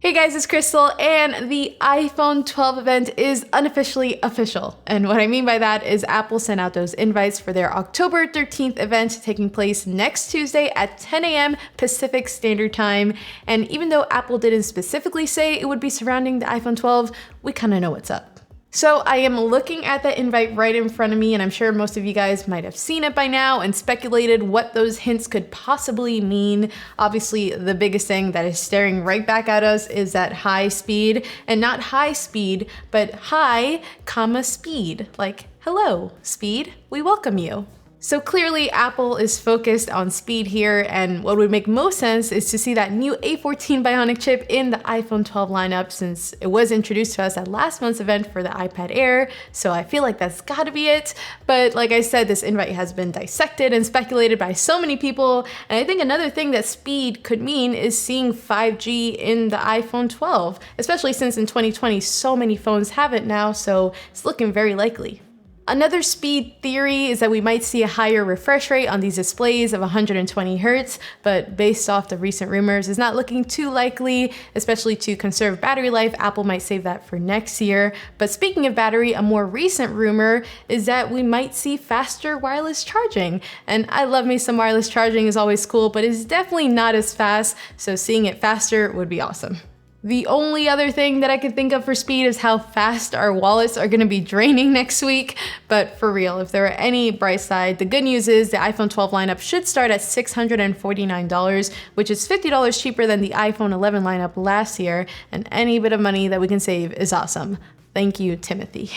Hey guys, it's Krystal, and the iPhone 12 event is unofficially official. And what I mean by that is Apple sent out those invites for their October 13th event taking place next Tuesday at 10 a.m. Pacific Standard Time. And even though Apple didn't specifically say it would be surrounding the iPhone 12, we kind of know what's up. So I am looking at the invite right in front of me, and I'm sure most of you guys might have seen it by now and speculated what those hints could possibly mean. Obviously, the biggest thing that is staring right back at us is that high speed, and not high speed, but high, comma, speed. Like, hello, speed, we welcome you. So clearly Apple is focused on speed here, and what would make most sense is to see that new A14 Bionic chip in the iPhone 12 lineup, since it was introduced to us at last month's event for the iPad Air, so I feel like that's gotta be it. But like I said, this invite has been dissected and speculated by so many people, and I think another thing that speed could mean is seeing 5G in the iPhone 12, especially since in 2020 so many phones have it now, so it's looking very likely. Another speed theory is that we might see a higher refresh rate on these displays of 120 Hz, but based off the recent rumors, is not looking too likely, especially to conserve battery life. Apple might save that for next year. But speaking of battery, a more recent rumor is that we might see faster wireless charging. And I love me some wireless charging, is always cool, but it's definitely not as fast, so seeing it faster would be awesome. The only other thing that I could think of for speed is how fast our wallets are going to be draining next week. But for real, if there are any bright side, the good news is the iPhone 12 lineup should start at $649, which is $50 cheaper than the iPhone 11 lineup last year, and any bit of money that we can save is awesome. Thank you, Timothy.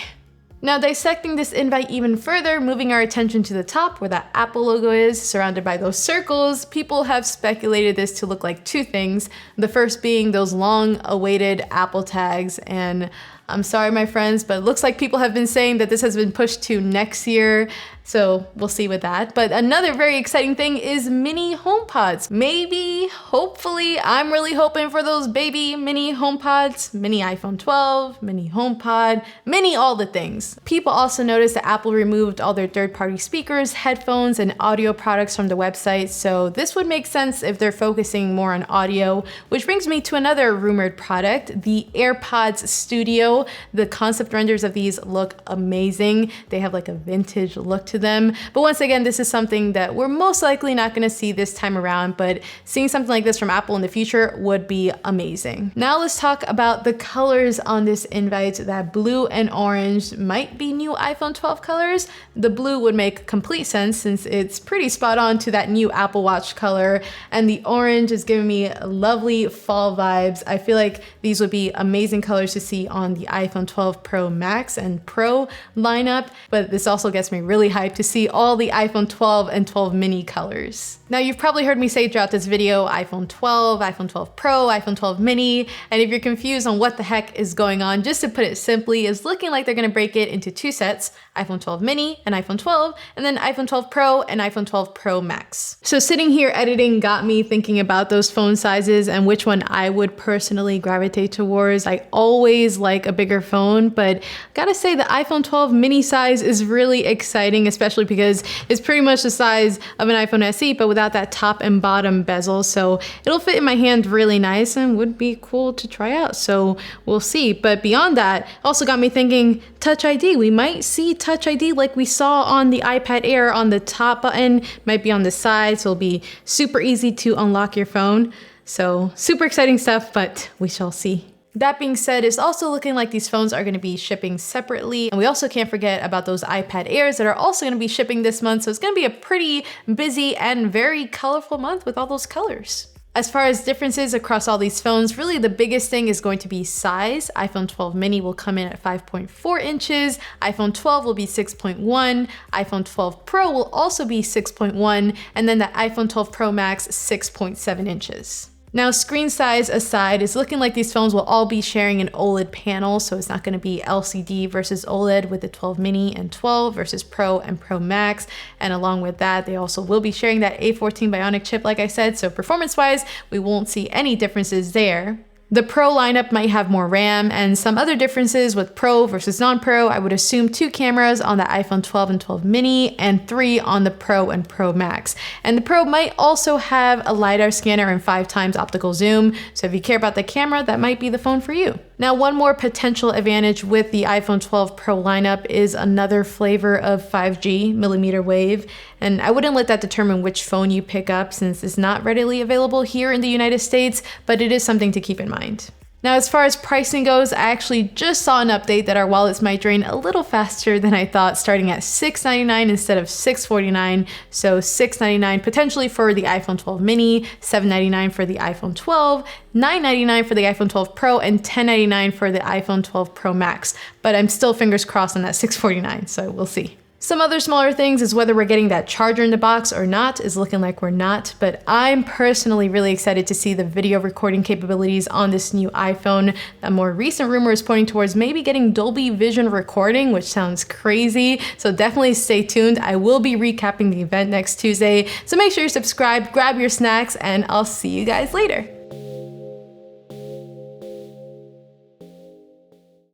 Now, dissecting this invite even further, moving our attention to the top where that Apple logo is, surrounded by those circles, people have speculated this to look like two things. The first being those long-awaited Apple tags, and I'm sorry, my friends, but it looks like people have been saying that this has been pushed to next year, so we'll see with that. But another very exciting thing is mini HomePods. Maybe, hopefully, I'm really hoping for those baby mini HomePods, mini iPhone 12, mini HomePod, mini all the things. People also noticed that Apple removed all their third-party speakers, headphones, and audio products from the website, so this would make sense if they're focusing more on audio, which brings me to another rumored product, the AirPods Studio. The concept renders of these look amazing. They have like a vintage look to them. But once again, this is something that we're most likely not going to see this time around, but seeing something like this from Apple in the future would be amazing. Now let's talk about the colors on this invite. That blue and orange might be new iPhone 12 colors. The blue would make complete sense since it's pretty spot on to that new Apple Watch color, and the orange is giving me lovely fall vibes. I feel like these would be amazing colors to see on the iPhone 12 Pro Max and Pro lineup, but this also gets me really hyped to see all the iPhone 12 and 12 mini colors. Now, you've probably heard me say throughout this video, iPhone 12, iPhone 12 Pro, iPhone 12 mini, and if you're confused on what the heck is going on, just to put it simply, it's looking like they're gonna break it into two sets, iPhone 12 mini and iPhone 12, and then iPhone 12 Pro and iPhone 12 Pro Max. So sitting here editing got me thinking about those phone sizes and which one I would personally gravitate towards. I always like a bigger phone, but gotta say the iPhone 12 mini size is really exciting, especially because it's pretty much the size of an iPhone SE, but without that top and bottom bezel. So it'll fit in my hand really nice and would be cool to try out. So we'll see. But beyond that, also got me thinking Touch ID. We might see Touch ID like we saw on the iPad Air on the top button, might be on the side, so it'll be super easy to unlock your phone. So super exciting stuff, but we shall see. That being said, it's also looking like these phones are going to be shipping separately. And we also can't forget about those iPad Airs that are also going to be shipping this month. So it's going to be a pretty busy and very colorful month with all those colors. As far as differences across all these phones, really the biggest thing is going to be size. iPhone 12 mini will come in at 5.4 inches, iPhone 12 will be 6.1, iPhone 12 Pro will also be 6.1, and then the iPhone 12 Pro Max 6.7 inches. Now, screen size aside, it's looking like these phones will all be sharing an OLED panel, so it's not going to be LCD versus OLED with the 12 mini and 12 versus Pro and Pro Max. And along with that, they also will be sharing that A14 Bionic chip, like I said, so performance-wise, we won't see any differences there. The Pro lineup might have more RAM and some other differences with Pro versus non-Pro. I would assume 2 cameras on the iPhone 12 and 12 mini and 3 on the Pro and Pro Max. And the Pro might also have a LiDAR scanner and 5x optical zoom. So if you care about the camera, that might be the phone for you. Now, one more potential advantage with the iPhone 12 Pro lineup is another flavor of 5G, millimeter wave. And I wouldn't let that determine which phone you pick up since it's not readily available here in the United States, but it is something to keep in mind. Now, as far as pricing goes, I actually just saw an update that our wallets might drain a little faster than I thought, starting at $699 instead of $649. So $699 potentially for the iPhone 12 mini, $799 for the iPhone 12, $999 for the iPhone 12 Pro, and $1099 for the iPhone 12 Pro Max. But I'm still fingers crossed on that $649, so we'll see. Some other smaller things is whether we're getting that charger in the box or not is looking like we're not, but I'm personally really excited to see the video recording capabilities on this new iPhone. A more recent rumor is pointing towards maybe getting Dolby Vision recording, which sounds crazy, so definitely stay tuned. I will be recapping the event next Tuesday, so make sure you subscribe, grab your snacks, and I'll see you guys later.